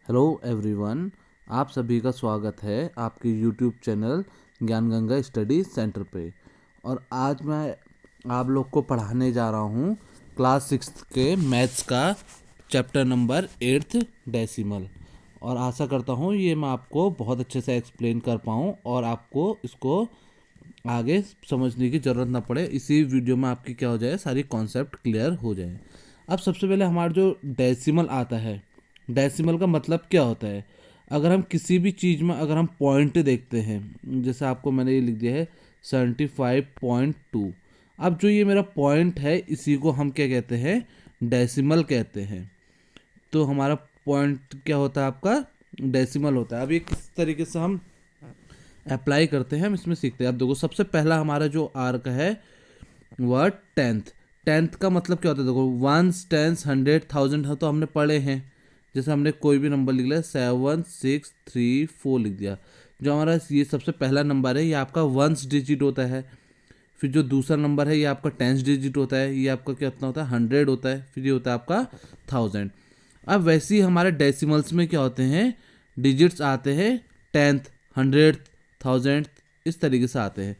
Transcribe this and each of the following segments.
Hello everyone, आप सभी का स्वागत है आपके यूट्यूब चैनल ज्ञान गंगा स्टडी सेंटर पे। और आज मैं आप लोग को पढ़ाने जा रहा हूँ क्लास 6 के मैथ्स का चैप्टर नंबर 8 डेसिमल। और आशा करता हूँ ये मैं आपको बहुत अच्छे से एक्सप्लेन कर पाऊँ और आपको इसको आगे समझने की ज़रूरत ना पड़े। इसी वीडियो में आपकी क्या हो जाए, सारी कॉन्सेप्ट क्लियर हो जाए। अब सबसे पहले हमारा जो डेसिमल आता है, डेसिमल का मतलब क्या होता है। अगर हम किसी भी चीज़ में अगर हम पॉइंट देखते हैं, जैसे आपको मैंने ये लिख दिया है 75.2। अब जो ये मेरा पॉइंट है इसी को हम क्या कहते हैं, डेसिमल कहते हैं। तो हमारा पॉइंट क्या होता है, आपका डेसिमल होता है। अब ये किस तरीके से हम अप्लाई करते हैं हम इसमें सीखते हैं। अब देखो, सबसे पहला हमारा जो आर्क है वह टेंथ। टेंथ का मतलब क्या होता है, देखो वंस, टेंस, 100,000 है तो हमने पढ़े हैं। जैसे हमने कोई भी नंबर लिख लिया, 7, 6, 3, 4 लिख दिया। जो हमारा ये सबसे पहला नंबर है ये आपका वंस डिजिट होता है। फिर जो दूसरा नंबर है ये आपका टेंस डिजिट होता है, ये आपका कितना होता है, 100 होता है। फिर ये होता है आपका 1000। अब वैसे ही हमारे डेसिमल्स में क्या होते हैं, डिजिट्स आते हैं टेंथ, 100, 1000, इस तरीके से आते हैं।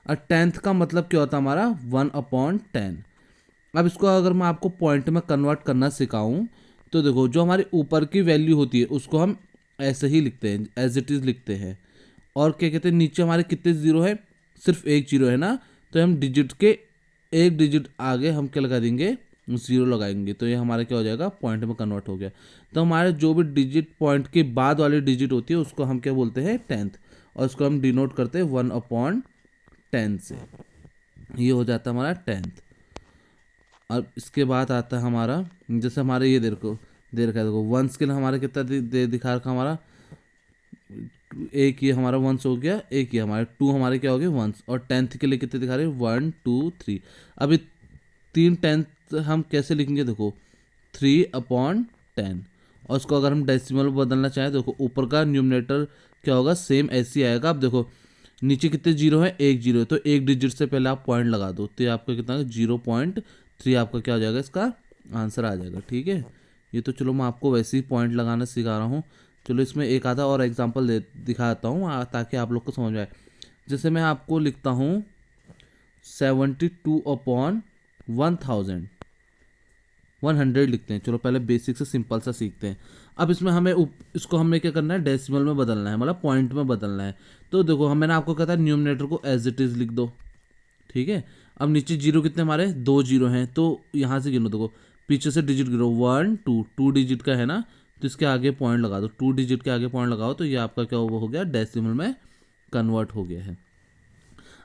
और टेंथ का मतलब क्या होता है हमारा 1/10। अब इसको अगर मैं आपको पॉइंट में कन्वर्ट करना सिखाऊं तो देखो, जो हमारी ऊपर की वैल्यू होती है उसको हम ऐसे ही लिखते हैं, एज इट इज़ लिखते हैं। और क्या कहते हैं, नीचे हमारे कितने जीरो है, सिर्फ एक जीरो है ना, तो हम डिजिट के एक डिजिट आगे हम क्या लगा देंगे, जीरो लगाएंगे। तो ये हमारा क्या हो जाएगा, पॉइंट में कन्वर्ट हो गया। तो हमारे जो भी डिजिट पॉइंट के बाद वाली डिजिट होती है उसको हम क्या बोलते हैं, टेंथ। और उसको हम डिनोट करते हैं 1/10 से। ये हो जाता है हमारा टेंथ। अब इसके बाद आता है हमारा, जैसे हमारे ये दे रखा है, देखो वंस के लिए हमारा कितना दिखा रखा हमारा, एक ये हमारा वंस हो गया, एक ये हमारे टू हमारे क्या हो गए वंस। और टेंथ के लिए कितने दिखा रहे हैं, 1, 2, 3। अब ये 3/10 हम कैसे लिखेंगे, देखो 3/10। और उसको अगर हम डेसिमल में बदलना चाहें, देखो ऊपर का न्यूमरेटर क्या होगा, सेम ऐसे ही आएगा। अब देखो नीचे कितने जीरो है, एक जीरो है, तो एक डिजिट से पहले आप पॉइंट लगा दो, तो ये आपका कितना 0.3 आपका क्या हो जाएगा, इसका आंसर आ जाएगा। ठीक है, ये तो चलो मैं आपको वैसे ही पॉइंट लगाना सिखा रहा हूँ। चलो इसमें एक आधा और एग्जांपल दिखाता हूँ ताकि आप लोग को समझ में आए। जैसे मैं आपको लिखता हूँ 72/1000, 100 लिखते हैं। चलो पहले बेसिक से सिंपल सा सीखते हैं। अब इसमें हमें इसको हमें क्या करना है, डेसिमल में बदलना है, मतलब पॉइंट में बदलना है। तो देखो मैंने आपको कहा था न्यूमरेटर को एज इट इज़ लिख दो। ठीक है, अब नीचे जीरो कितने हमारे, दो जीरो हैं, तो यहाँ से गिनो, देखो पीछे से डिजिट गिनो, 1, 2 डिजिट का है ना, तो इसके आगे पॉइंट लगा दो, 2 डिजिट के आगे पॉइंट लगाओ, तो ये आपका क्या हो गया, डेसिमल में कन्वर्ट हो गया है।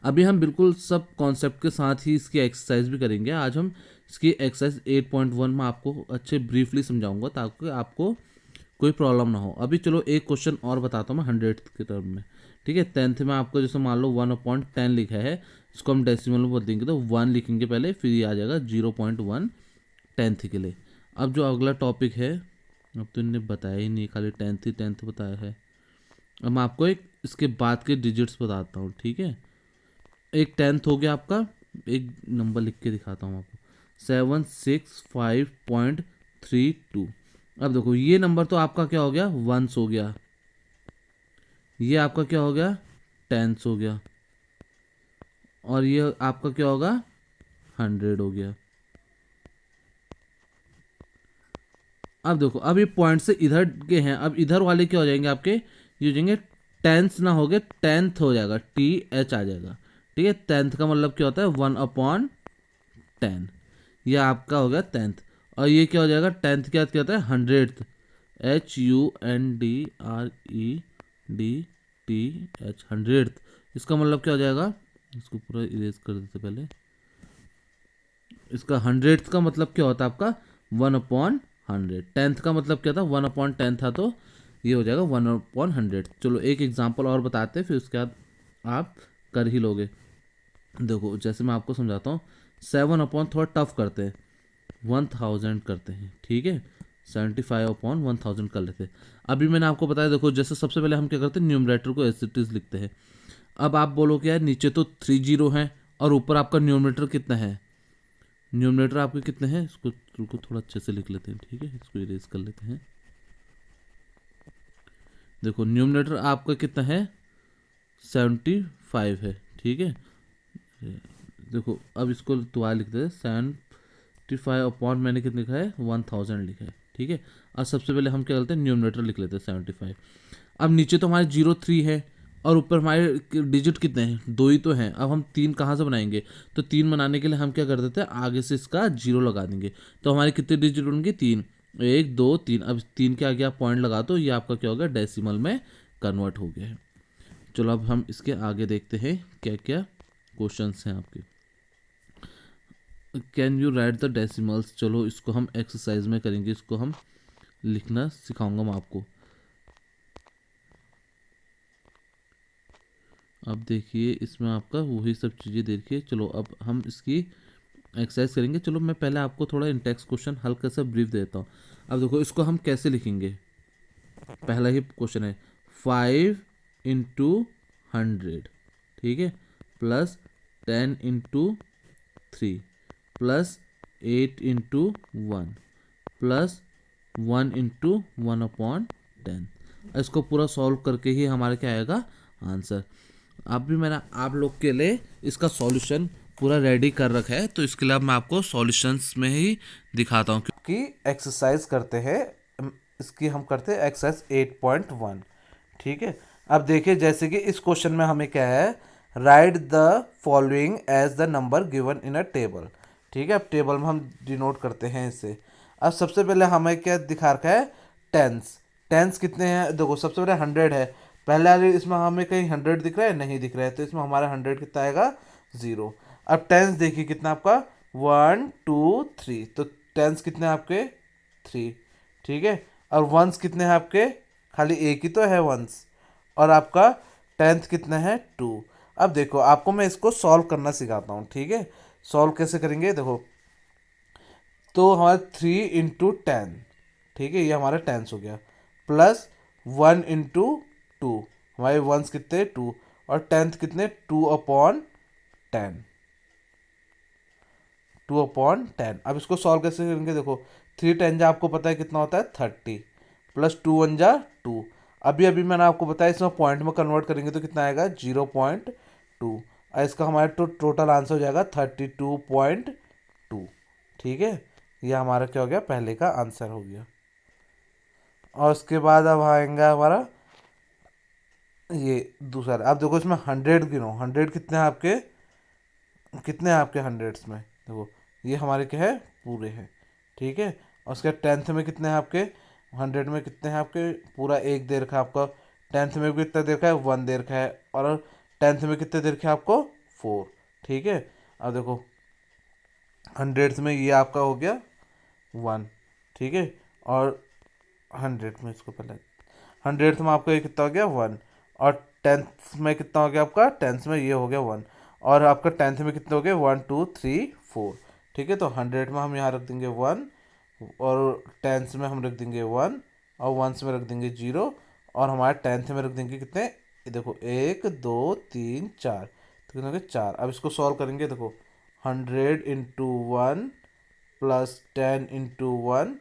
अभी हम बिल्कुल सब कॉन्सेप्ट के साथ ही इसकी एक्सरसाइज भी करेंगे। आज हम इसकी एक्सरसाइज 8.1 में आपको अच्छे ब्रीफली समझाऊंगा ताकि आपको कोई प्रॉब्लम ना हो। अभी चलो एक क्वेश्चन और बताता हूँ मैं 100 के टर्म में। ठीक है, टेंथ में आपको जैसे मान लो 1/10 लिखा है, इसको हम डेसिमल में बदलेंगे तो 1 लिखेंगे पहले, फिर ये आ जाएगा 0.1 टेंथ के लिए। अब जो अगला टॉपिक है, अब तो इन्हें बताया ही नहीं, खाली टेंथ ही टेंथ बताया है। अब मैं आपको एक इसके बाद के डिजिट्स बताता हूँ। ठीक है, एक टेंथ हो गया आपका, एक नंबर लिख के दिखाता हूँ आपको, 765.32। अब देखो ये नंबर तो आपका क्या हो गया, वंस हो गया, ये आपका क्या हो गया, टेंस हो गया, और ये आपका क्या होगा, 100 हो गया। अब देखो, अब ये पॉइंट से इधर के हैं, अब इधर वाले क्या हो जाएंगे आपके, ये हो जाएंगे टेंस ना हो गए, टेंथ हो जाएगा, TH आ जाएगा। ठीक है, टेंथ का मतलब क्या होता है, 1/10। ये आपका हो गया टेंथ। और ये क्या हो जाएगा, टेंथ क्या क्या होता है, 100th, HUNDREDTH, 100th। इसका मतलब क्या हो जाएगा, इसको पूरा इरेज कर देते पहले। इसका 100th का मतलब क्या होता है आपका, 1/100। टेंथ का मतलब क्या था, 1/10 था, तो ये हो जाएगा 1/100। चलो एक एग्जांपल और बताते हैं, फिर उसके बाद आप कर ही लोगे। देखो जैसे मैं आपको समझाता हूँ, 7 थोड़ा टफ करते हैं, 1000 करते हैं। ठीक है, 75/1000 कर लेते हैं। अभी मैंने आपको बताया, देखो जैसे सबसे पहले हम क्या करते हैं, न्यूमरेटर को एज इट इज लिखते हैं। अब आप बोलो कि यार नीचे तो 3 जीरो हैं और ऊपर आपका न्यूमरेटर कितना है, न्यूमरेटर आपके कितने हैं, इसको थोड़ा अच्छे से लिख लेते हैं। ठीक है, इसको इरेज कर लेते हैं। देखो न्यूमरेटर आपका कितना है 75 है, ठीक है। देखो अब इसको दोबारा लिखते हैं 75 अपॉन मैंने कितना लिखा है 1000 लिखा है, ठीक है। और सबसे पहले हम क्या करते हैं न्यूमरेटर लिख लेते हैं 75। अब नीचे तो हमारे 03 है और ऊपर हमारे डिजिट कितने हैं, दो ही तो हैं। अब हम तीन कहाँ से बनाएंगे, तो तीन बनाने के लिए हम क्या कर देते हैं आगे से इसका जीरो लगा देंगे, तो हमारे कितने डिजिट होंगे तीन, एक दो तीन। अब तीन के आगे आप पॉइंट लगा दो, ये आपका क्या हो गया डेसिमल में कन्वर्ट हो गया है। चलो अब हम इसके आगे देखते हैं क्या क्या क्वेश्चंस हैं आपके। Can you right the decimals, चलो इसको हम एक्सरसाइज में करेंगे, इसको हम लिखना सिखाऊंगा मैं आपको। अब देखिए इसमें आपका वही सब चीज़ें देखिए। चलो अब हम इसकी एक्सरसाइज करेंगे। चलो मैं पहले आपको थोड़ा इंटेक्स क्वेश्चन हल्का सा ब्रीफ देता हूँ। अब देखो इसको हम कैसे लिखेंगे। पहला ही क्वेश्चन है 5 × 100, ठीक है, प्लस 10 × 3 प्लस 8 × 1 प्लस 1 × 1/10। इसको पूरा सॉल्व करके ही हमारा क्या आएगा आंसर। अब भी मैंने आप लोग के लिए इसका सॉल्यूशन पूरा रेडी कर रखा है, तो इसके लिए अब मैं आपको सॉल्यूशंस में ही दिखाता हूँ कि एक्सरसाइज करते हैं। इसकी हम करते हैं एक्सरसाइज 8.1, ठीक है। अब देखिए जैसे कि इस क्वेश्चन में हमें क्या है, write the following as the number given in a table, ठीक है। अब टेबल में हम डिनोट करते हैं इसे। अब सबसे पहले हमें क्या दिखा रखा है टेंस। टेंस कितने हैं देखो, सबसे पहले 100 है, पहले वाले इसमें हमें कहीं 100 दिख रहा है, नहीं दिख रहा है, तो इसमें हमारा 100 कितना आएगा 0। अब टेंस देखिए कितना आपका 1 2 3, तो टेंस कितने आपके 3, ठीक है। और वंस कितने हैं आपके, खाली एक ही तो है वंस। और आपका टेंथ कितना है 2। अब देखो आपको मैं इसको सॉल्व करना सिखाता हूँ, ठीक है। सॉल्व कैसे करेंगे देखो, तो हमारा 3 × 10, ठीक है, ये हमारा टेंस हो गया, प्लस 1 × 2, हमारे वंस कितने 2, और टेंथ कितने 2/10, 2/10। अब इसको सॉल्व कैसे करेंगे देखो, 3 × 10 आपको पता है कितना होता है 30, प्लस 2 × 1 = 2। अभी अभी मैंने आपको बताया इसमें पॉइंट में कन्वर्ट करेंगे तो कितना आएगा 0.2, और इसका हमारा टोटल आंसर हो जाएगा 32.2, ठीक है। ये हमारा क्या हो गया पहले का आंसर हो गया। और उसके बाद अब आएगा हमारा ये दूसरा। अब देखो इसमें 100 गिनो, 100 कितने हैं आपके, कितने हैं आपके हंड्रेड्स में देखो, ये हमारे क्या है पूरे हैं, ठीक है। और उसके टेंथ में कितने हैं आपके 100 में कितने हैं आपके, पूरा एक दे रखा है आपका। टेंथ में भी कितना दे रखा है 1 दे रखा है, और टेंथ में कितने दे रखे हैं आपको 4, ठीक है। अब देखो हंड्रेड्स में ये आपका हो गया 1, ठीक है। और 100 में इसको पहले 100th में आपका ये कितना हो गया 1, और टेंथ में कितना हो गया आपका, टेंथ में ये हो गया 1, और आपका टेंथ में कितने हो गए 1 2 3 4, ठीक है। तो 100 में हम यहाँ रख देंगे 1, और टेंथ में हम रख देंगे 1, और वंस में रख देंगे 0, और हमारे टेंथ में रख देंगे कितने, ये देखो 1 2 3 4, तो कितने हो गए 4। अब इसको सॉल्व करेंगे देखो, 100 × 1 प्लस 10 × 1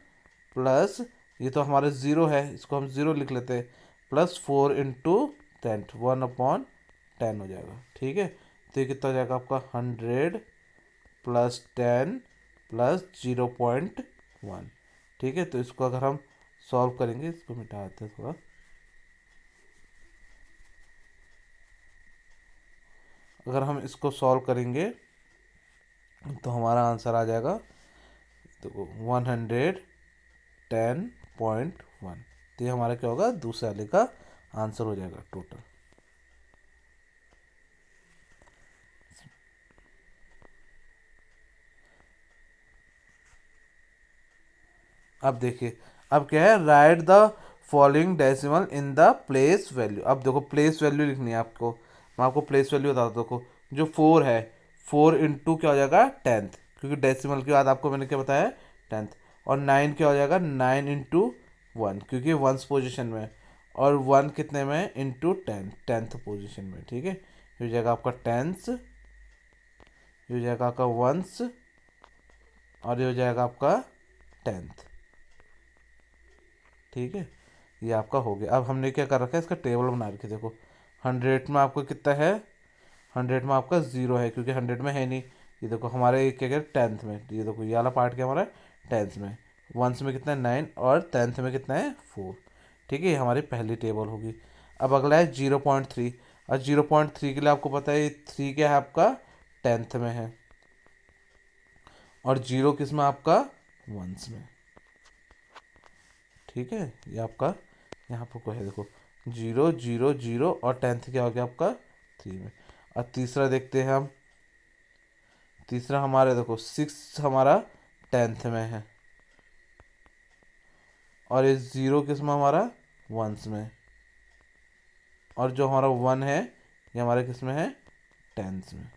प्लस, ये तो हमारे 0 है, इसको हम 0 लिख लेते हैं, प्लस 4 × 10, 1/10 हो जाएगा, ठीक है। तो ये कितना हो जाएगा आपका 100 प्लस 10 प्लस 0.1, ठीक है। तो इसको अगर हम सॉल्व करेंगे, इसको मिटा देते हैं थोड़ा, अगर हम इसको सॉल्व करेंगे तो हमारा आंसर आ जाएगा देखो 110.1, तो ये हमारा क्या होगा दूसरे वाले का आंसर हो जाएगा टोटल। अब देखिए, अब क्या है write the following decimal in the place value. अब देखो प्लेस वैल्यू लिखनी है आपको, मैं आपको प्लेस वैल्यू बताता हूँ। देखो जो 4 है, 4 × क्या हो जाएगा 10th, क्योंकि डेसिमल के बाद आपको मैंने क्या बताया 10th। और 9 क्या हो जाएगा 9 × 1, क्योंकि वंस पोजिशन में, और 1 कितने में इंटू 10th पोजिशन में, ठीक है। ये हो जाएगा आपका टेंस, ये हो जाएगा आपका वंस, और ये हो जाएगा आपका 10th, ठीक है। ये आपका हो गया। अब हमने क्या कर रखा है, इसका टेबल बना रखी है। देखो 100 में आपको कितना है, 100 में आपका 0 है क्योंकि 100 में है नहीं। ये देखो हमारे क्या क्या 10th में, ये देखो ये वाला पार्ट क्या हमारा 10th में, 1st में कितना है 9 और 10th में कितना है 4। ठीक है, ये हमारी पहली टेबल होगी। अब अगला है 0.3। और 0.3 के लिए आपको पता है 3 क्या है आपका 10th में है, और 0 किस में आपका 1s में। ठीक है, ये आपका यहाँ पर को है, देखो 0 0 0 और 10th क्या हो गया आपका 3 में। और तीसरा देखते हैं हम, तीसरा हमारा देखो 6 हमारा 10th में है, और ये 0 किस में हमारा 1s में, और जो हमारा 1 है ये हमारे किस में है 10th में।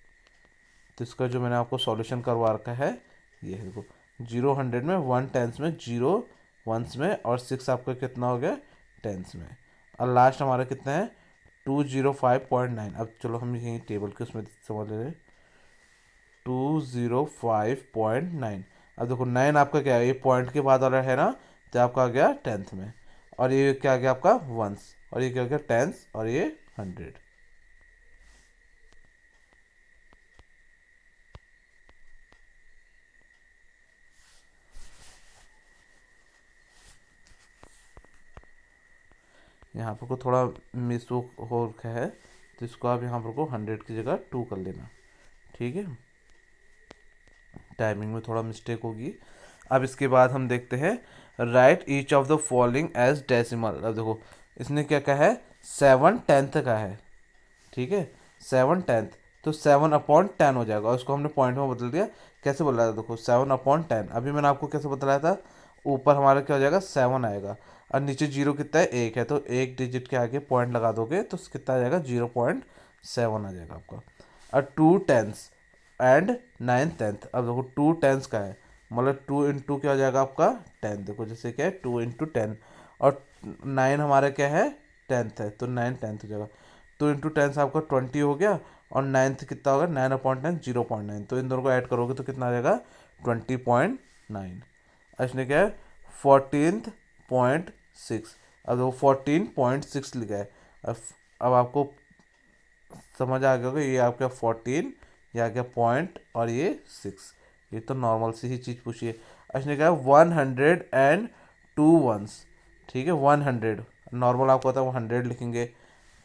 तो इसका जो मैंने आपको सॉल्यूशन करवा रखा है ये है, देखो 0 100 में, 1 10th में, 0 1s में, और 6 आपका कितना हो गया 10th में। और लास्ट हमारा कितना है 205.9। अब चलो हम यही टेबल के उसमें समझ ले रहे हैं, 205.9। अब देखो 9 आपका क्या है, ये पॉइंट के बाद वाला है ना, तो आपका आ गया 10th में, और ये क्या आ गया आपका 1s, और ये क्या हो गया 10th, और ये 100। यहाँ पर को थोड़ा मिस हो रखा है, तो इसको आप यहाँ पर को 100 की जगह 2 कर लेना। ठीक है, टाइमिंग में थोड़ा मिस्टेक होगी। अब इसके बाद हम देखते हैं write each of the following as decimal. अब देखो इसने क्या कहा है 7/10 का है। ठीक है, 7/10, तो 7/10 हो जाएगा, और उसको हमने पॉइंट में बदल दिया। कैसे बोला था, देखो 7/10 अभी मैंने आपको कैसे बतलाया था, ऊपर हमारा क्या हो जाएगा 7 आएगा, और नीचे 0 कितना है 1 है, तो एक डिजिट के आगे पॉइंट लगा दोगे तो कितना आ जाएगा 0.7 आ जाएगा आपका। और 2 10 एंड 9 10। अब देखो 2 10 का है, मतलब 2 इंटू क्या हो जाएगा आपका 10। देखो जैसे क्या है 2 इंटू 10, और 9 हमारा क्या है 10th है, तो 9 10th हो जाएगा। तो इंटू 10 आपका 20 हो गया, और 9th कितना होगा 9/10 0.9, तो इन दोनों को ऐड करोगे तो कितना आ जाएगा 20.9। इसने क्या है 14.6। अब देखो 14.6 लिखा है। अब आपको समझ आ गया होगा, ये आपका 14, ये आ गया पॉइंट, और ये 6। ये तो नॉर्मल सी ही चीज़ पूछी है। इसने कहा 102 1s। ठीक है, 100 नॉर्मल आपको पता है 100 लिखेंगे।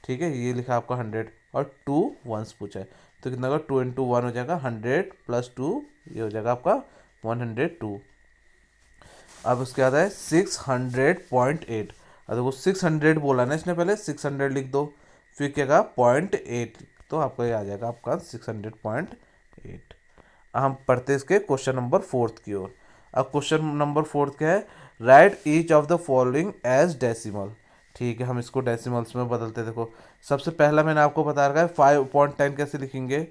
ठीक है, ये लिखा आपका 100, और 2 1s पूछा है, तो कितना होगा 2 इंटू 1 हो जाएगा 100 प्लस 2, ये हो जाएगा आपका 102। अब उसके बाद है 600.8। अब देखो 600 बोला ना इसने, पहले 600 लिख दो, फिर क्या कहा 0.8, तो आपको ये आ जाएगा आपका 600.8। हम पढ़ते इसके क्वेश्चन नंबर 4 की ओर। अब क्वेश्चन नंबर 4 क्या है, write each of the following as decimal. ठीक है, हम इसको डेसिमल्स में बदलते हैं। देखो सबसे पहला मैंने आपको बता रखा है 5.10 कैसे लिखेंगे,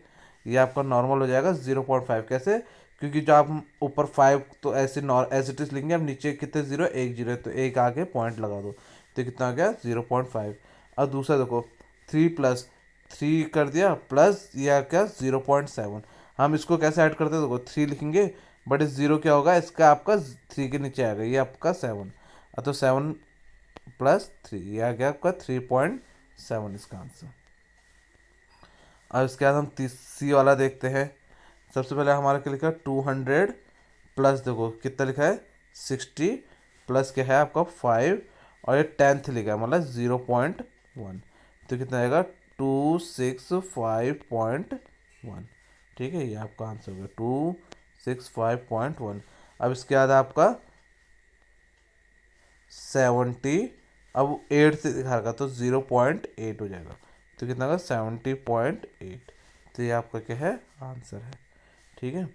ये आपका नॉर्मल हो जाएगा 0.5। कैसे, क्योंकि जो आप ऊपर 5 तो ऐसे एज इट इज लिखेंगे, अब नीचे कितने 0 1 0 है, तो एक आगे पॉइंट लगा दो, तो कितना आ गया 0.5। अब दूसरा देखो 3+3 कर दिया, प्लस या क्या 0.7। हम इसको कैसे ऐड करते हैं, देखो 3 लिखेंगे, बट इस 0 क्या होगा इसका आपका 3 के नीचे आएगा, ये आपका 7, तो 7+3 ये आ गया आपका 3.7 इसका आंसर। अब इसके बाद हम तीसरी वाला देखते हैं। सबसे पहले हमारा क्या लिखा है 200 प्लस, देखो कितना लिखा है 60, प्लस क्या है आपका 5, और ये 10th लिखा है मतलब 0.1, तो कितना आएगा 265.1। ठीक है, ये आपका आंसर हो गया 265.1। अब इसके बाद आपका 70, अब 8 से दिखाएगा तो 0.8 हो जाएगा, तो कितना होगा 70.8। तो ये आपका क्या है आंसर है। ठीक है,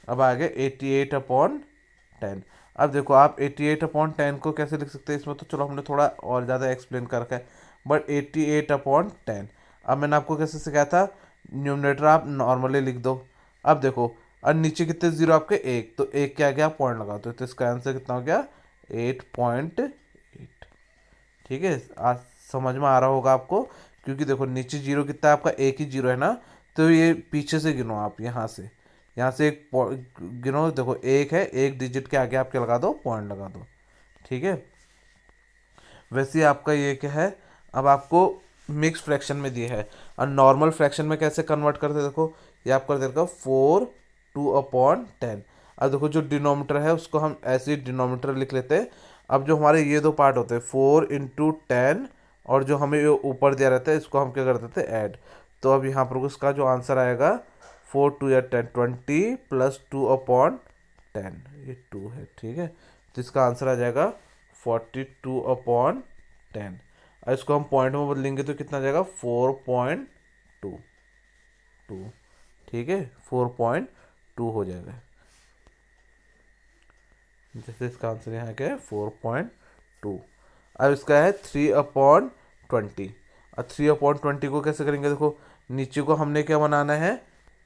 अब आ गया 88/10। अब देखो आप 88/10 को कैसे लिख सकते हैं, इसमें तो चलो हमने थोड़ा और ज़्यादा एक्सप्लेन कर रखा है, बट 88/10 अब मैंने आपको कैसे सिखाया था, न्यूमरेटर आप नॉर्मली लिख दो। अब देखो और नीचे कितने जीरो आपके एक, तो एक क्या गया पॉइंट लगा दो, तो इसका आंसर कितना हो गया 8.8। ठीक है, आज समझ में आ रहा होगा आपको, क्योंकि देखो नीचे जीरो कितना है आपका एक ही जीरो है ना, तो ये पीछे से गिनो आप, यहाँ से एक गिनो, देखो एक है, एक डिजिट के आगे आपके लगा दो पॉइंट लगा दो। ठीक है, वैसे ही आपका ये क्या है, अब आपको मिक्स फ्रैक्शन में दिया है और नॉर्मल फ्रैक्शन में कैसे कन्वर्ट करते हैं, देखो ये आप कर देगा 4/2/10। अब देखो जो डिनोमीटर है उसको हम ऐसे ही डिनोमीटर लिख लेते हैं। अब जो हमारे ये दो पार्ट होते हैं 4 × 10 और जो हमें ये ऊपर दिया रहता है इसको हम क्या कर देते हैं ऐड। तो अब यहाँ पर उसका जो आंसर आएगा 4×2=10, 20 + 2/10, ये 2 है, ठीक है। तो इसका आंसर आ जाएगा 42/10। और इसको हम पॉइंट में बदलेंगे तो कितना आ जाएगा 4.2, ठीक है, 4.2 हो जाएगा। जैसे इसका आंसर यहाँ क्या है 4.2। अब इसका है 3/20। और 3/20 को कैसे करेंगे, देखो नीचे को हमने क्या बनाना है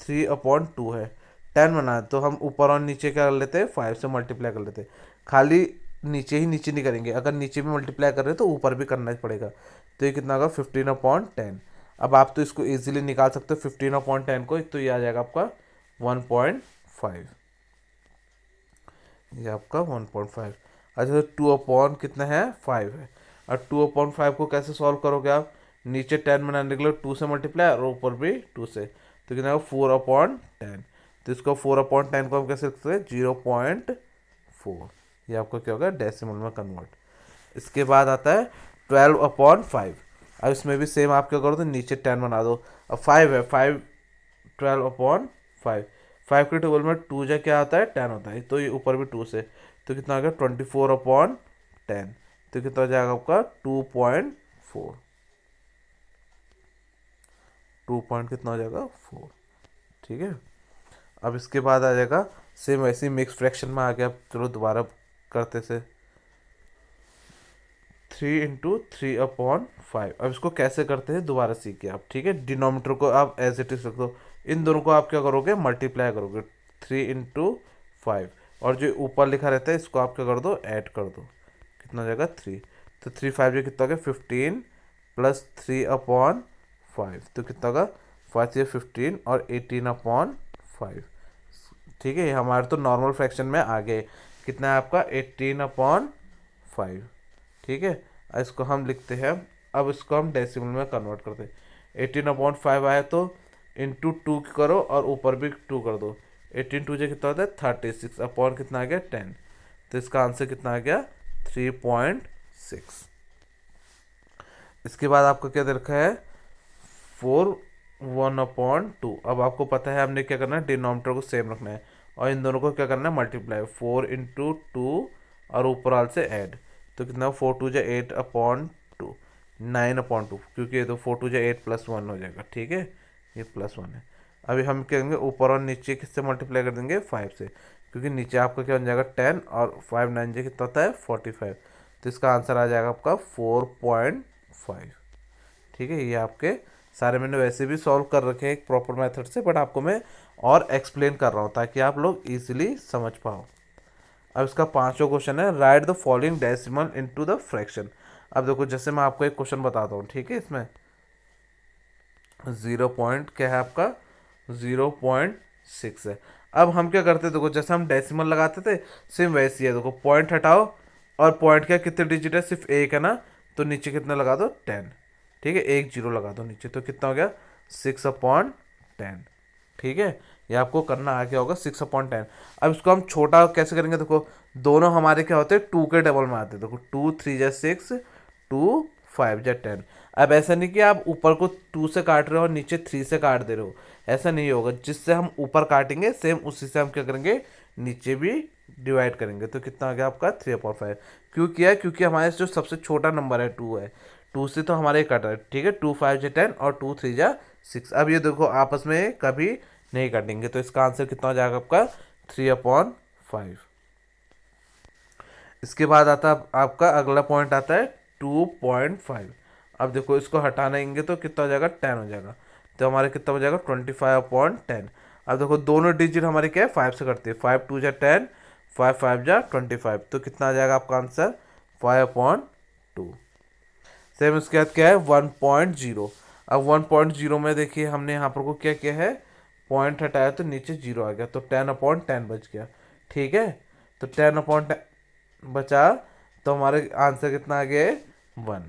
3/2 है, 10 बनाना है तो हम ऊपर और नीचे क्या कर लेते हैं 5 से मल्टीप्लाई कर लेते हैं। खाली नीचे ही नीचे नहीं करेंगे, अगर नीचे भी मल्टीप्लाई कर रहे हैं तो ऊपर भी करना ही पड़ेगा। तो ये कितना होगा 15/10। अब आप तो इसको इजीली निकाल सकते हो 15/10 को, तो ये आ जाएगा आपका 1.5, ये आपका 1.5। अच्छा, 2/, कितना है 5 है। और 2/5 को कैसे सॉल्व करोगे आप, नीचे 10 बनाने के लिए 2 से मल्टीप्लाई और ऊपर भी 2 से, तो कितना होगा 4/10। तो इसको 4/10 को हम कैसे लिखते हैं 0.4। ये आपका क्या होगा डेसिमल में कन्वर्ट। इसके बाद आता है 12/5। अब इसमें भी सेम आप क्या करो तो नीचे 10 बना दो। अब 5 है, 5 12/5, 5 के टेबल में 2 जा क्या आता है 10 होता है, तो ये ऊपर भी 2 से, तो कितना आ गया 24/10। तो कितना हो जाएगा आपका 2.4, 2 पॉइंट कितना हो जाएगा 4, ठीक है। अब इसके बाद आ जाएगा सेम वैसे ही मिक्स फ्रैक्शन में आ गया। चलो दोबारा करते से 3×3/5। अब इसको कैसे करते हैं दोबारा सीखिए आप, ठीक है। डिनोमीटर को आप एज इट इज रख दो, इन दोनों को आप क्या करोगे मल्टीप्लाई करोगे 3×5, और जो ऊपर लिखा रहता है इसको आप क्या कर दो ऐड कर दो, कितना हो जाएगा 3। तो 3×5 जो कितना हो गया 15 + 3/5, तो कितना होगा 5 से 15 और 18/5, ठीक है। ये हमारे तो नॉर्मल फ्रैक्शन में आ गए, कितना है आपका 18/5, ठीक है। इसको हम लिखते हैं, अब इसको हम डेसिमल में कन्वर्ट करते हैं। 18/5 आया तो इंटू 2 करो और ऊपर भी 2 कर दो, 18 2 कितना होता है 36 अपॉन कितना आ गया 10। तो इसका आंसर कितना आ गया 3.6। इसके बाद आपको क्या दे रखा है 1/2। अब आपको पता है हमने क्या करना है डिनोमीटर को सेम रखना है और इन दोनों को क्या करना है मल्टीप्लाई, 4×2 और ऊपर आल से ऐड, तो कितना 4×2 = 8/2, 9/2, क्योंकि ये तो 4×2 = 8 + 1 हो जाएगा, ठीक है, ये +1 है। अभी हम क्या करेंगे ऊपर और नीचे किससे मल्टीप्लाई कर देंगे 5 से, क्योंकि नीचे आपका क्या बन जाएगा 10 और 5 9 जे कितना होता है 45। तो इसका आंसर आ जाएगा आपका 4.5, ठीक है। ये आपके सारे मैंने वैसे भी सॉल्व कर रखे हैं एक प्रॉपर मेथड से, बट आपको मैं और एक्सप्लेन कर रहा हूँ ताकि आप लोग इजीली समझ पाओ। अब इसका 5वां क्वेश्चन है write the following decimal into the fraction. अब देखो जैसे मैं आपको एक क्वेश्चन बताता हूँ, ठीक है। इसमें 0 पॉइंट क्या है आपका 0.6 है। अब हम क्या करते देखो जैसे हम डेसिमल लगाते थे सेम वैसे ही है, देखो पॉइंट हटाओ और पॉइंट क्या कितने डिजिट है सिर्फ एक है ना, तो नीचे कितना लगा दो 10, ठीक है, एक जीरो लगा दो नीचे, तो कितना हो गया 6/10, ठीक है। ये आपको करना आ गया होगा 6/10। अब इसको हम छोटा कैसे करेंगे, देखो दोनों हमारे क्या होते हैं 2 के डबल में आते हैं, देखो 2 3 जा 6, 2 5 जा 10। अब ऐसा नहीं कि आप ऊपर को 2 से काट रहे हो और नीचे 3 से काट दे रहे हो, ऐसा नहीं होगा। जिससे हम ऊपर काटेंगे सेम उसी से हम क्या करेंगे नीचे भी डिवाइड करेंगे। तो कितना आ गया आपका 3/5। क्यों किया, क्योंकि हमारे जो सबसे छोटा नंबर है 2 है, 2 से तो हमारे कट रहा है, ठीक है। 2 5 जा 10 और 2 3 जा 6। अब ये देखो आपस में कभी नहीं काटेंगे, तो इसका आंसर कितना हो जाएगा आपका 3/5। इसके बाद आता है आपका अगला पॉइंट आता है 2.5। अब देखो इसको हटानेंगे तो कितना हो जाएगा 10 हो जाएगा, तो हमारे कितना हो जाएगा 25/10। अब देखो दोनों डिजिट हमारे क्या है 5 से करती है, 5 2 जा 10, 5 5 जा 25, तो कितना आ जाएगा आपका आंसर 5/2। सेम इसके बाद क्या है 1.0। अब 1.0 में देखिए हमने यहाँ पर को क्या किया है पॉइंट हटाया तो नीचे 0 आ गया, तो 10/10 बच गया, ठीक है। तो 10/10 बचा, तो हमारे आंसर कितना आ गया 1।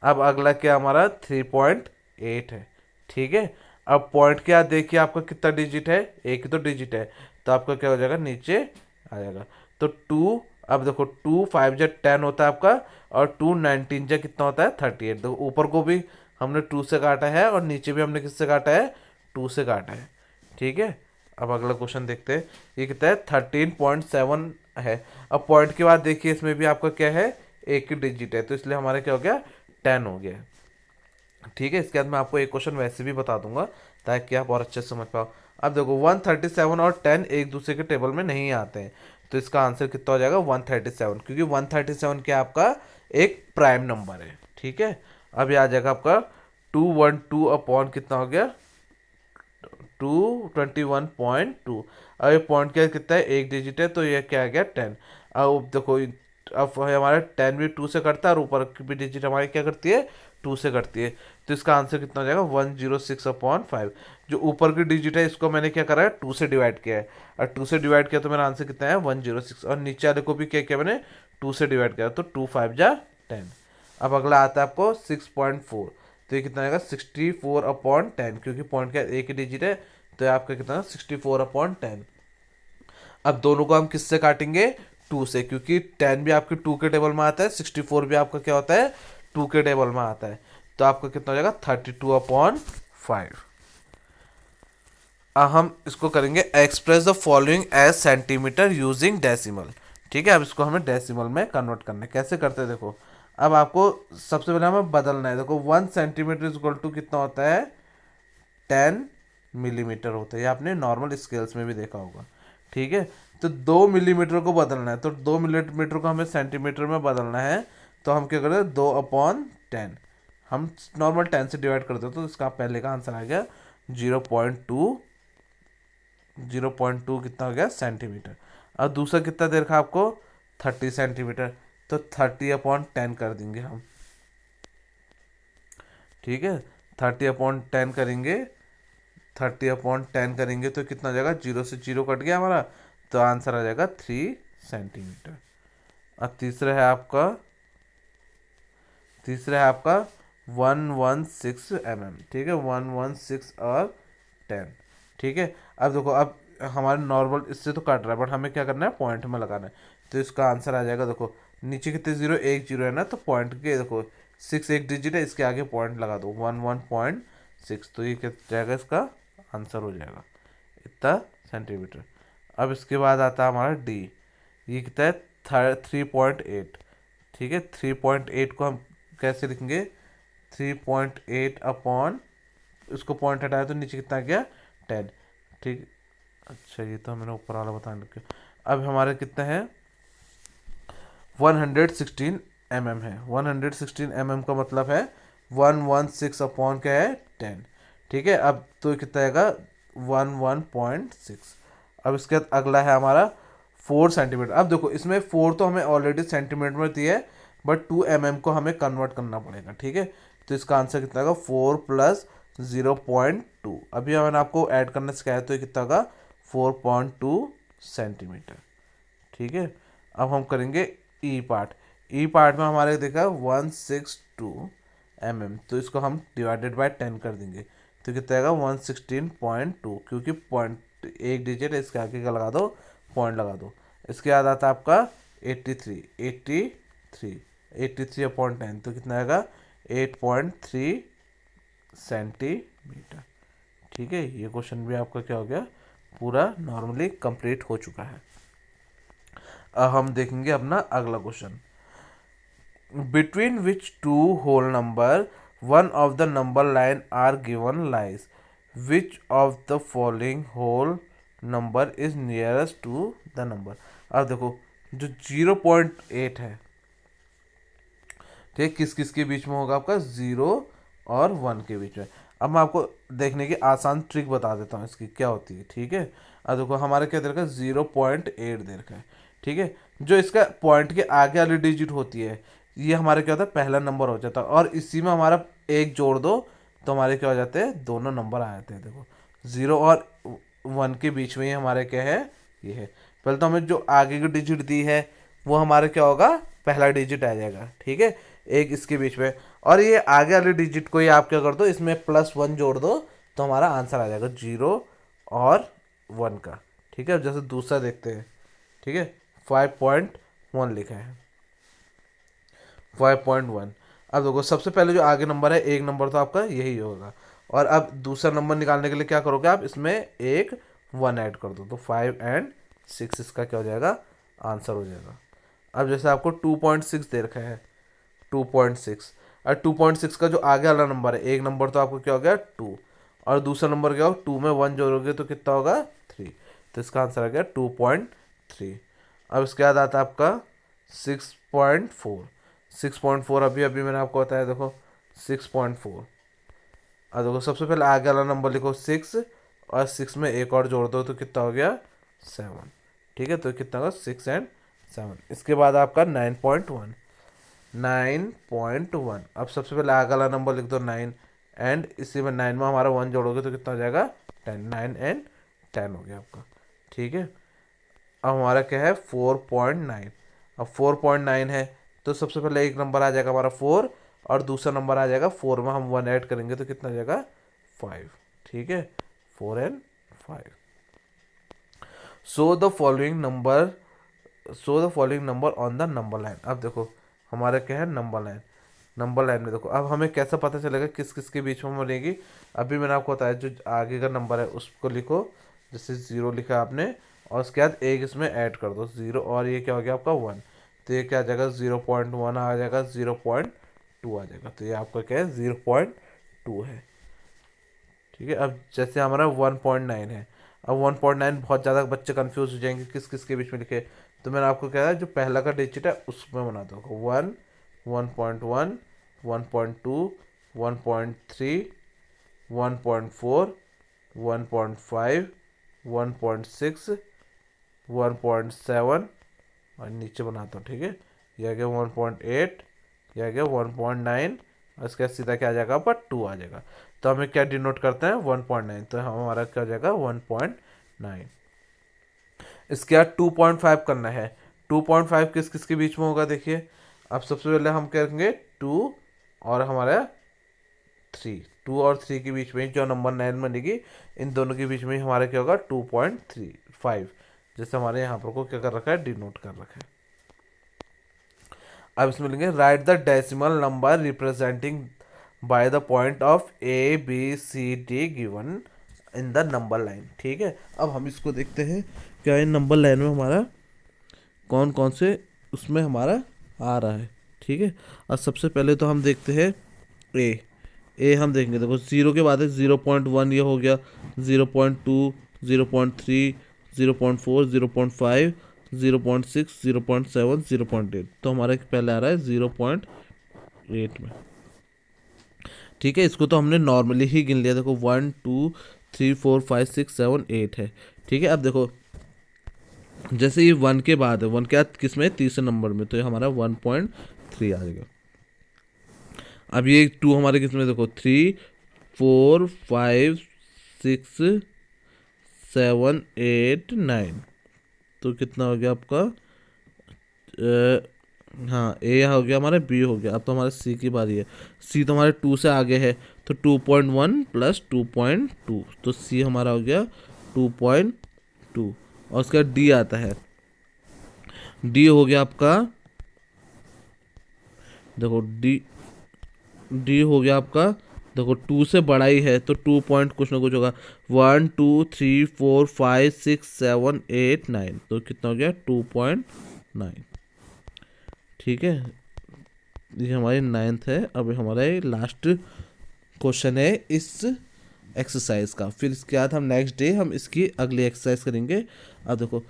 अब अगला क्या हमारा 3.8 है, ठीक है। अब पॉइंट के बाद देखिए आपका कितना डिजिट है, एक ही तो डिजिट है, तो आपका क्या हो जाएगा, नीचे आ जाएगा। तो 2, अब देखो 2 5 जा 10 होता है आपका, और 2 19 जा कितना होता है 38। देखो ऊपर को भी हमने 2 से काटा है और नीचे भी हमने किससे काटा है, 2 से काटा है, ठीक है। अब अगला क्वेश्चन देखते हैं, ये कितना है 13.7 है। अब पॉइंट के बाद देखिए इसमें भी आपका क्या है, एक ही डिजिट है, तो इसलिए हमारा क्या हो गया 10 हो गया, ठीक है। इसके बाद मैं आपको एक क्वेश्चन वैसे भी बता दूंगा ताकि आप और अच्छे से समझ पाओ। अब देखो 137 और 10 एक दूसरे के टेबल में नहीं आते हैं, तो इसका आंसर कितना हो जाएगा 137, क्योंकि 137 क्या आपका एक प्राइम नंबर है, ठीक है। अब ये आ जाएगा आपका 212 अपॉन कितना हो गया 221.2। अब ये पॉइंट क्या कितना है, एक डिजिट है, तो ये क्या आ गया 10। अब देखो अब हमारा 10 भी 2 से कटता है और ऊपर की भी डिजिट हमारी क्या करती है 2 से कटती है, तो इसका आंसर कितना हो जाएगा 106/5। जो ऊपर की डिजिट है इसको मैंने क्या करा है 2 से डिवाइड किया है, और 2 से डिवाइड किया तो मेरा आंसर कितना है 106, और नीचे वाले को भी क्या किया मैंने 2 से डिवाइड किया, तो 2 5 जा 10। अब अगला आता है आपको 6.4, तो ये कितना आएगा 64/10, क्योंकि पॉइंट का एक ही डिजिट है, तो ये आपका कितना 64/10। अब दोनों को हम किससे काटेंगे 2 से, क्योंकि 10 भी आपके 2 के टेबल में आता है, 64 भी आपका क्या होता है 2 के टेबल में आता है, तो आपका कितना हो जाएगा 32/5। अब हम इसको करेंगे express the following as centimetre using decimal, ठीक है। अब इसको हमें डेसिमल में कन्वर्ट करना है, कैसे करते हैं देखो। अब आपको सबसे पहले हमें बदलना है, देखो 1 सेंटीमीटर इज इक्वल टू कितना होता है 10 मिलीमीटर होता है, ये आपने नॉर्मल स्केल्स में भी देखा होगा, ठीक है। तो 2 मिलीमीटर को बदलना है, तो 2 मिलीमीटर को हमें सेंटीमीटर में बदलना है, तो हम क्या करें 2/10, हम नॉर्मल 10 से डिवाइड करते हैं, तो इसका पहले का आंसर आ गया 0.2, 0.2 कितना हो गया सेंटीमीटर। अब दूसरा कितना दे रखा आपको 30 सेंटीमीटर, तो 30/10 कर देंगे हम, ठीक है। 30/10 करेंगे, 30/10 करेंगे तो कितना हो जाएगा, 0 से 0 कट गया हमारा, तो आंसर आ जाएगा 3 सेंटीमीटर। अब तीसरा है आपका 116 mm, ठीक है, 116 और 10, ठीक है। अब देखो अब हमारे नॉर्मल इससे तो कट रहा है, बट हमें क्या करना है पॉइंट में लगाना है, तो इसका आंसर आ जाएगा, देखो नीचे कितने जीरो, एक जीरो है ना, तो पॉइंट के देखो 6 एक डिजिट है, इसके आगे पॉइंट लगा दो 11.6, तो ये क्या जाएगा, इसका आंसर हो जाएगा इतना सेंटीमीटर। अब इसके बाद आता है हमारा डी, ये कितना है 3.8, ठीक है। 3.8 को हम कैसे लिखेंगे 3.8 अपॉन, इसको पॉइंट हटाया तो नीचे कितना गया 10, ठीक। अच्छा ये तो मैंने ऊपर वाला बताने लगे। अब हमारे कितना है 116 mm है, 116 mm का मतलब है 116 अपॉन क्या है 10, ठीक है। अब तो कितना आएगा 11.6। अब इसके बाद अगला है हमारा 4 सेंटीमीटर। अब देखो इसमें 4 तो हमें ऑलरेडी सेंटीमीटर में दिया है, बट 2 mm को हमें कन्वर्ट करना पड़ेगा, ठीक है। तो इसका आंसर कितना होगा 4 प्लस 0.2, अभी मैंने आपको ऐड करना सिखाया, तो ये कितना होगा 4.2 सेंटीमीटर, ठीक है। अब हम करेंगे ई पार्ट, ई पार्ट में हमारे देखा 162 mm, तो इसको हम डिवाइडेड बाय 10 कर देंगे, तो कितना आएगा 116.2, क्योंकि पॉइंट एक डिजिट है, इसके आगे का लगा दो पॉइंट लगा दो। इसके बाद आता है आपका 83/10, तो कितना आएगा 8.3 सेंटीमीटर, ठीक है। ये क्वेश्चन भी आपका क्या हो गया पूरा नॉर्मली कंप्लीट हो चुका है। अब हम देखेंगे अपना अगला question, between which two whole number one of the number line are given lies, which of the following whole number is nearest to the number. अब देखो जो 0.8 है, ठीक, किस किस के बीच में होगा आपका 0 और 1 के बीच में। अब मैं आपको देखने की आसान ट्रिक बता देता हूँ इसकी क्या होती है, ठीक है। अब देखो हमारे क्या दे रखा है 0.8 दे रखा है, ठीक है। जो इसका पॉइंट के आगे वाली डिजिट होती है, ये हमारे क्या होता है पहला नंबर हो जाता है, और इसी में हमारा एक जोड़ दो तो हमारे क्या हो जाते हैं दोनों नंबर आ जाते हैं। देखो 0 और 1 के बीच में ही हमारे क्या है ये है। पहले तो हमें जो आगे की डिजिट दी है वो हमारे क्या होगा पहला डिजिट आ जाएगा, ठीक है। एक इसके बीच में, और ये आगे वाले डिजिट को ही आप क्या कर दो, इसमें +1 जोड़ दो तो हमारा आंसर आ जाएगा 0 और 1 का। ठीक है, जैसे दूसरा देखते हैं। ठीक है, 5.1 लिखा है, 5.1। अब देखो सबसे पहले जो आगे नंबर है, एक नंबर तो आपका यही होगा, और अब दूसरा नंबर निकालने के लिए क्या करोगे आप, इसमें एक 1 ऐड कर दो, तो 5 और 6 इसका क्या हो जाएगा, आंसर हो जाएगा। अब जैसे आपको 2.6 दे रखा है, 2.6, और 2.6 का जो आगे वाला नंबर है, एक नंबर तो आपको क्या हो गया 2, और दूसरा नंबर क्या होगा, 2 में 1 जोड़ोगे तो कितना होगा 3, तो इसका आंसर आ गया 2.3। अब इसके बाद आता है आपका 6.4। 6.4 अभी अभी मैंने आपको बताया, देखो 6.4। अब देखो सबसे पहले आगे वाला नंबर लिखो 6, और 6 में एक और जोड़ दो तो कितना हो गया 7। ठीक है, तो कितना होगा 6 और 7। इसके बाद आपका 9.1। 9.1, अब सबसे पहले आगे वाला नंबर लिख दो 9, एंड इसी में 9 में हमारा 1 जोड़ोगे तो कितना हो जाएगा 10। 9 और 10 हो गया आपका। ठीक है, अब हमारा क्या है 4.9। अब 4.9 है तो सबसे पहले एक नंबर आ जाएगा हमारा 4, और दूसरा नंबर आ जाएगा 4 में हम 1 ऐड करेंगे तो कितना आ जाएगा 5। ठीक है, 4 और 5। So the following number on the number line. अब देखो हमारा क्या है नंबर लाइन। नंबर लाइन में देखो अब हमें कैसे पता चलेगा किस किस के बीच में बनेगी। अभी मैंने आपको बताया जो आगे का नंबर है उसको लिखो, जैसे 0 लिखा आपने, और उसके बाद एक इसमें ऐड कर दो 0, और ये क्या हो गया आपका 1, तो ये क्या आ जाएगा 0.1 आ जाएगा, 0.2 आ जाएगा, तो ये आपका क्या है 0.2 है। ठीक है, अब जैसे हमारा 1.9 है, अब 1.9 बहुत ज़्यादा बच्चे कंफ्यूज हो जाएंगे किस किस के बीच में लिखे, तो मैंने आपको कहा है जो पहला का डिजिट है उसमें बना दो 1, 1.1, 1.2, 1.3, 1.4, 1.5, 1.6, 1.7, और नीचे बनाता हूँ। ठीक है, यह आ गया 1.8, यह आ गया 1.9, और इसके बाद सीधा क्या आ जाएगा आपका 2 आ जाएगा। तो हमें क्या डिनोट करते हैं 1.9, तो हमारा क्या हो जाएगा 1.9। इसके बाद 2.5 करना है। 2.5 किस किस के बीच में होगा देखिए, अब सबसे पहले हम करेंगे 2 और हमारा 3। 2 और 3 के बीच में जो नंबर 9 बनेगी, इन दोनों के बीच में हमारा क्या होगा 2.35, जैसे हमारे यहाँ पर को क्या कर रखा है डिनोट कर रखा है। अब इसमें लिखेंगे write the decimal number representing by the point of A B C D given in the number line. ठीक है, अब हम इसको देखते हैं क्या इन नंबर लाइन में हमारा कौन कौन से उसमें हमारा आ रहा है। ठीक है, अब सबसे पहले तो हम देखते हैं ए हम देखेंगे, देखो 0 के बाद है 0.1, ये हो गया 0.2, 0.3, 0.4, 0.5, 0.6, 0.7, 0.8, तो हमारा पहले आ रहा है 0.8 में। ठीक है, इसको तो हमने नॉर्मली ही गिन लिया, देखो 1 2 3 4 5 6 7 8 है। ठीक है, अब देखो जैसे ये 1 के बाद है, 1 के बाद किस में तीसरे नंबर में, तो ये हमारा 1.3 आ जाएगा। अब ये 2 हमारे किस में, देखो 3 4 5 6 7 8 9, तो कितना हो गया आपका हाँ ए हो गया हमारा, बी हो गया। अब तो हमारे सी की बारी है। सी तो हमारे 2 से आगे है, तो 2.1 प्लस 2.2, तो सी हमारा हो गया 2.2, और उसका डी आता है। डी हो गया आपका, देखो डी हो गया आपका, देखो 2 से बड़ा ही है तो 2 पॉइंट कुछ ना कुछ होगा, 1 2 3 4 5 6 7 8 9, तो कितना हो गया 2.9। ठीक है, ये हमारी 9th है। अब हमारा लास्ट क्वेश्चन है इस एक्सरसाइज का, फिर इसके बाद हम नेक्स्ट डे हम इसकी अगली एक्सरसाइज करेंगे। अब देखो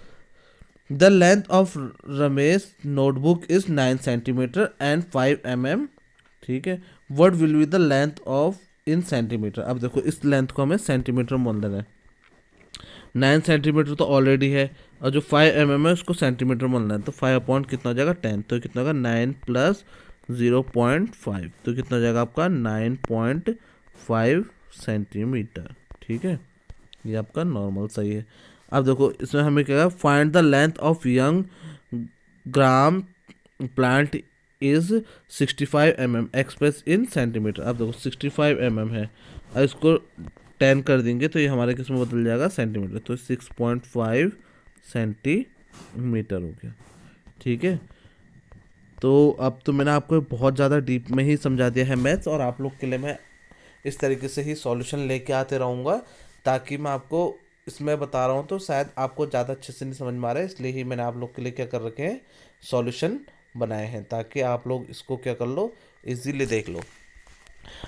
the length of Ramesh notebook is 9 centimetre and 5 mm। ठीक है, what will be the length of in centimetre. अब देखो इस लेंथ को हमें सेंटीमीटर में बोल देना है। 9 सेंटीमीटर तो ऑलरेडी है, और जो 5 mm है उसको सेंटीमीटर में बोलना है, तो 5 अपॉइंट कितना हो जाएगा 10, तो कितना होगा 9 प्लस 0.5, तो कितना हो जाएगा आपका 9.5 सेंटीमीटर। ठीक है, ये आपका नॉर्मल सही है। अब देखो इसमें हमें क्या है, find the length of young gram plant is 65 mm express in centimetre. अब देखो 65 mm है, और इसको 10 कर देंगे तो ये हमारे किस में बदल जाएगा, सेंटीमीटर। तो 6.5 सेंटीमीटर हो गया। ठीक है, तो अब तो मैंने आपको बहुत ज़्यादा डीप में ही समझा दिया है मैथ्स, और आप लोग के लिए मैं इस तरीके से ही सॉल्यूशन लेके आते रहूँगा, ताकि मैं आपको इसमें बता रहा हूँ तो शायद आपको ज़्यादा अच्छे से नहीं समझ में आ रहा है, इसलिए ही मैंने आप लोग के लिए क्या कर रखे हैं, सॉल्यूशन बनाए हैं, ताकि आप लोग इसको क्या कर लो, इजीली देख लो।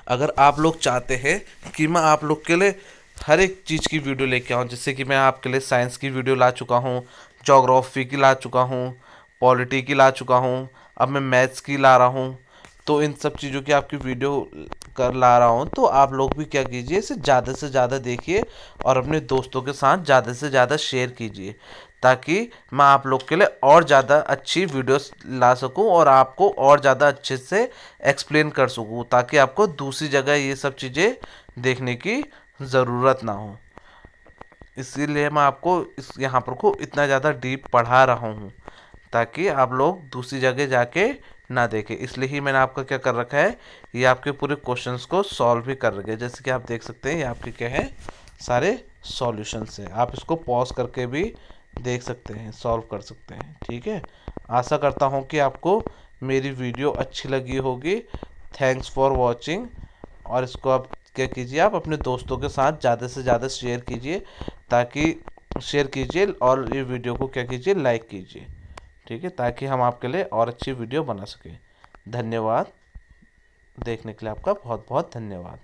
अगर आप लोग चाहते हैं कि मैं आप लोग के लिए हर एक चीज़ की वीडियो लेके आऊँ, जैसे कि मैं आपके लिए साइंस की वीडियो ला चुका हूँ, जोग्राफी की ला चुका हूँ, पॉलिटी की ला चुका हूँ, अब मैं मैथ्स की ला रहा हूँ, तो इन सब चीज़ों की आपकी वीडियो कर ला रहा हूँ, तो आप लोग भी क्या कीजिए, इसे ज़्यादा से ज़्यादा देखिए और अपने दोस्तों के साथ ज़्यादा से ज़्यादा शेयर कीजिए, ताकि मैं आप लोग के लिए और ज़्यादा अच्छी वीडियोस ला सकूं और आपको और ज़्यादा अच्छे से एक्सप्लेन कर सकूं, ताकि आपको दूसरी जगह ये सब चीज़ें देखने की ज़रूरत ना हो। इसीलिए मैं आपको इस यहाँ पर को इतना ज़्यादा डीप पढ़ा रहा हूँ, ताकि आप लोग दूसरी जगह जाके ना देखें। इसलिए ही मैंने आपका क्या कर रखा है, ये आपके पूरे क्वेश्चंस को सॉल्व भी कर रखे हैं। जैसे कि आप देख सकते हैं, ये आपके क्या है, सारे सॉल्यूशंस हैं। आप इसको पॉज करके भी देख सकते हैं, सॉल्व कर सकते हैं। ठीक है, आशा करता हूँ कि आपको मेरी वीडियो अच्छी लगी होगी। Thanks for watching. और इसको आप क्या कीजिए, आप अपने दोस्तों के साथ ज़्यादा से ज़्यादा शेयर कीजिए, ताकि शेयर कीजिए और ये वीडियो को क्या कीजिए, लाइक कीजिए। ठीक है, ताकि हम आपके लिए और अच्छी वीडियो बना सकें। धन्यवाद, देखने के लिए आपका बहुत बहुत धन्यवाद।